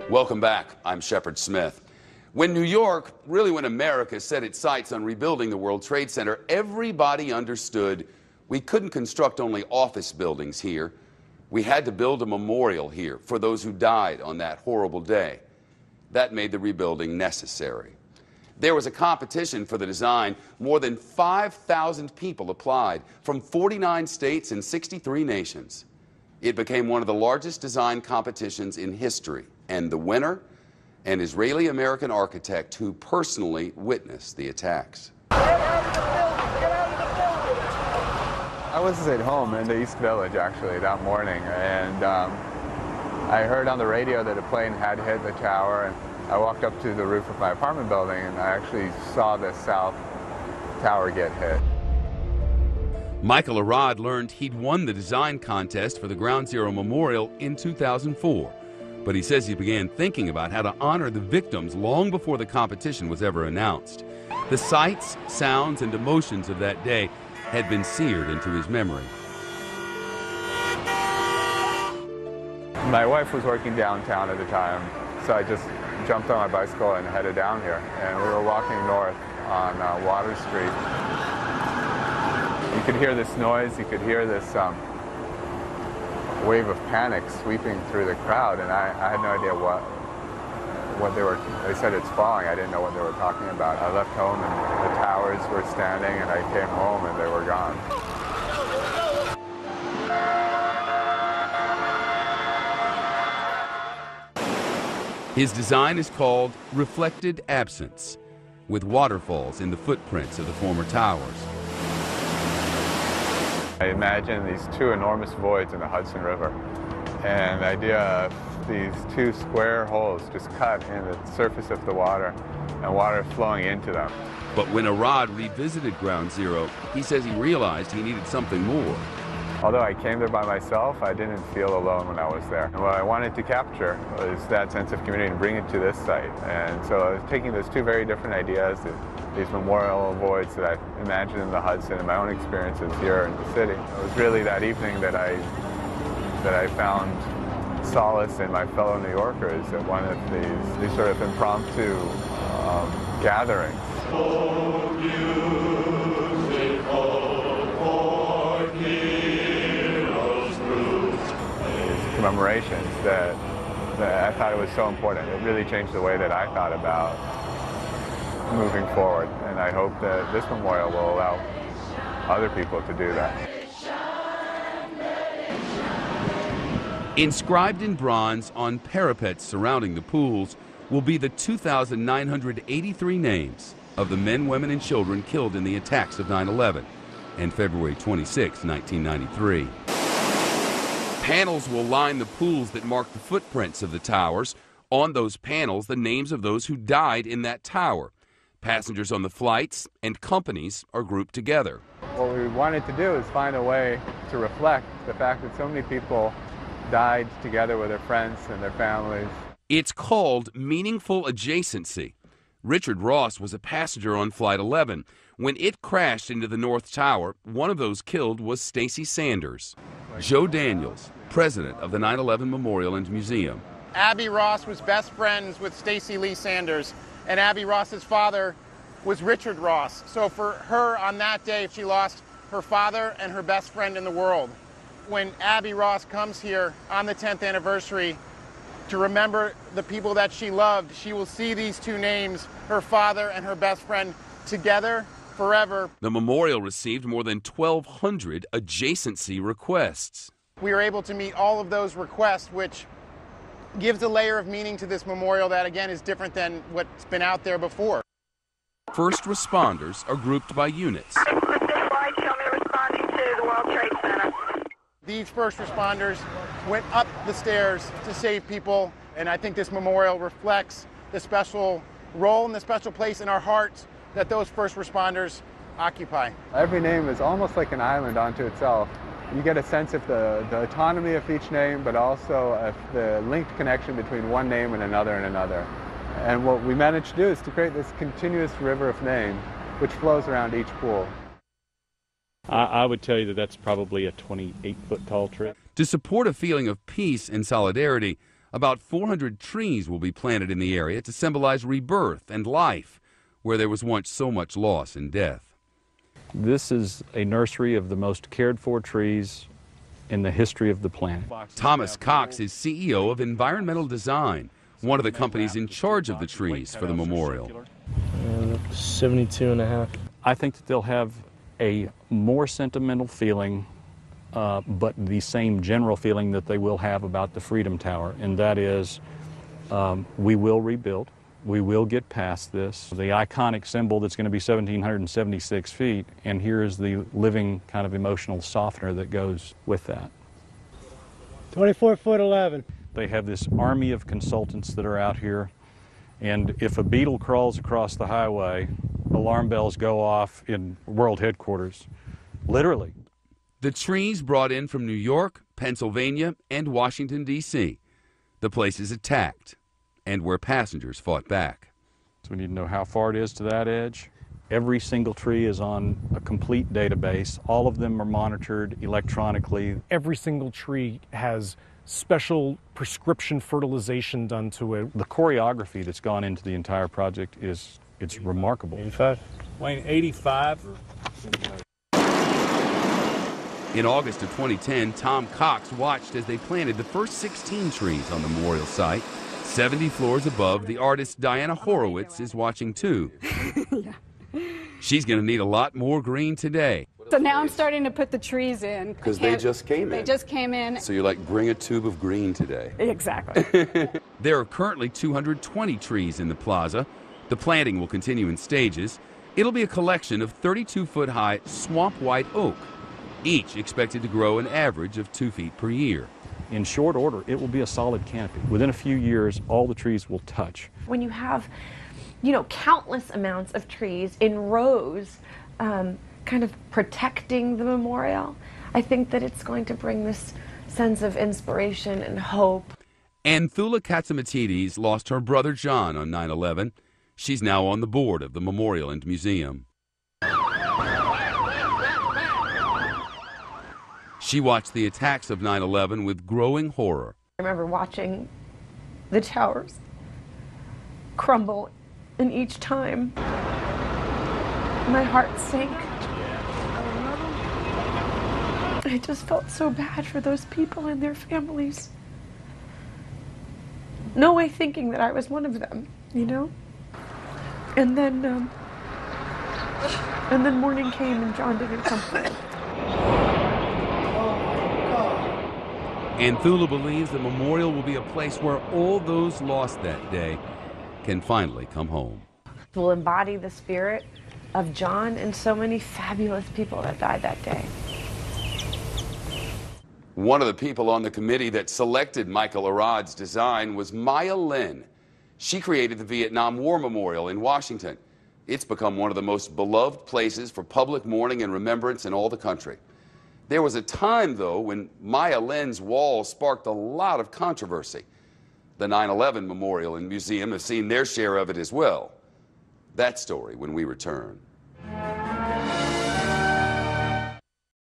Welcome back. I'm Shepard Smith. When New York, really when America set its sights on rebuilding the World Trade Center, everybody understood we couldn't construct only office buildings here. We had to build a memorial here for those who died on that horrible day. That made the rebuilding necessary. There was a competition for the design. More than 5,000 people applied from 49 states and 63 nations. It became one of the largest design competitions in history. And the winner, an Israeli-American architect who personally witnessed the attacks. I was at home in the East Village, actually, that morning, and I heard on the radio that a plane had hit the tower, and I walked up to the roof of my apartment building, and I actually saw the south tower get hit. Michael Arad learned he'd won the design contest for the Ground Zero Memorial in 2004, but he says he began thinking about how to honor the victims long before the competition was ever announced. The sights, sounds, and emotions of that day had been seared into his memory. My wife was working downtown at the time, so I just jumped on my bicycle and headed down here. And we were walking north on Water Street. You could hear this noise, you could hear this wave of panic sweeping through the crowd, and I had no idea what they said it's falling. I didn't know what they were talking about. I left home and the towers were standing, and I came home and they were gone. His design is called Reflected Absence, with waterfalls in the footprints of the former towers. I imagine these two enormous voids in the Hudson River, and the idea of these two square holes just cut in the surface of the water and water flowing into them. But when Arad revisited Ground Zero, he says he realized he needed something more. Although I came there by myself, I didn't feel alone when I was there. And what I wanted to capture was that sense of community and bring it to this site. And so I was taking those two very different ideas, these memorial voids that I imagined in the Hudson and my own experiences here in the city. It was really that evening that I found solace in my fellow New Yorkers at one of these sort of impromptu gatherings. Commemorations that I thought it was so important. It really changed the way that I thought about moving forward, and I hope that this memorial will allow other people to do that. Inscribed in bronze on parapets surrounding the pools will be the 2,983 names of the men, women, and children killed in the attacks of 9/11 and February 26, 1993. Panels will line the pools that mark the footprints of the towers. On those panels, the names of those who died in that tower. Passengers on the flights and companies are grouped together. What we wanted to do is find a way to reflect the fact that so many people died together with their friends and their families. It's called meaningful adjacency. Richard Ross was a passenger on Flight 11. When it crashed into the North Tower, one of those killed was Stacy Sanders. Joe Daniels, president of the 9/11 Memorial and Museum. Abby Ross was best friends with Stacy Lee Sanders, and Abby Ross's father was Richard Ross. So for her on that day, she lost her father and her best friend in the world. When Abby Ross comes here on the 10th anniversary to remember the people that she loved, she will see these two names, her father and her best friend, together forever. The memorial received more than 1,200 adjacency requests. We were able to meet all of those requests, which gives a layer of meaning to this memorial that, again, is different than what's been out there before. First responders are grouped by units. These first responders went up the stairs to save people, and I think this memorial reflects the special role and the special place in our hearts that those first responders occupy. Every name is almost like an island unto itself. You get a sense of the autonomy of each name, but also of the linked connection between one name and another and another. And what we managed to do is to create this continuous river of name which flows around each pool. I would tell you that that's probably a 28-foot tall tree. To support a feeling of peace and solidarity, About 400 trees will be planted in the area to symbolize rebirth and life, where there was once so much loss and death. This is a nursery of the most cared for trees in the history of the planet. Thomas Cox is CEO of Environmental Design, one of the companies in charge of the trees for the memorial. 72 and a half. I think that they'll have a more sentimental feeling, but the same general feeling that they will have about the Freedom Tower, and that is we will rebuild. We will get past this. The iconic symbol that's going to be 1,776 feet, and here is the living kind of emotional softener that goes with that. 24'11". They have this army of consultants that are out here, and if a beetle crawls across the highway, alarm bells go off in world headquarters, literally. The trees brought in from New York, Pennsylvania, and Washington, D.C. The place is attacked, and where passengers fought back. So we need to know how far it is to that edge. Every single tree is on a complete database. All of them are monitored electronically. Every single tree has special prescription fertilization done to it. The choreography that's gone into the entire project it's remarkable. 85. Wayne, 85. In August of 2010, Tom Cox watched as they planted the first 16 trees on the memorial site. 70 floors above, the artist Diana Horowitz is watching too. Yeah. She's going to need a lot more green today. So now I'm starting to put the trees in. Because they just came in. They just came in. So you're like, bring a tube of green today. Exactly. There are currently 220 trees in the plaza. The planting will continue in stages. It'll be a collection of 32-foot-high swamp white oak, each expected to grow an average of 2 feet per year. In short order, it will be a solid canopy. Within a few years, all the trees will touch. When you have, countless amounts of trees in rows, kind of protecting the memorial, I think that it's going to bring this sense of inspiration and hope. And Thula Katsamatides lost her brother John on 9/11. She's now on the board of the memorial and museum. She watched the attacks of 9/11 with growing horror. I remember watching the towers crumble, and each time my heart sank. I just felt so bad for those people and their families. No way thinking that I was one of them, And then morning came and John didn't come home. And Thula believes the memorial will be a place where all those lost that day can finally come home. It will embody the spirit of John and so many fabulous people that died that day. One of the people on the committee that selected Michael Arad's design was Maya Lin. She created the Vietnam War Memorial in Washington. It's become one of the most beloved places for public mourning and remembrance in all the country. There was a time, though, when Maya Lin's wall sparked a lot of controversy. The 9/11 Memorial and Museum have seen their share of it as well. That story when we return.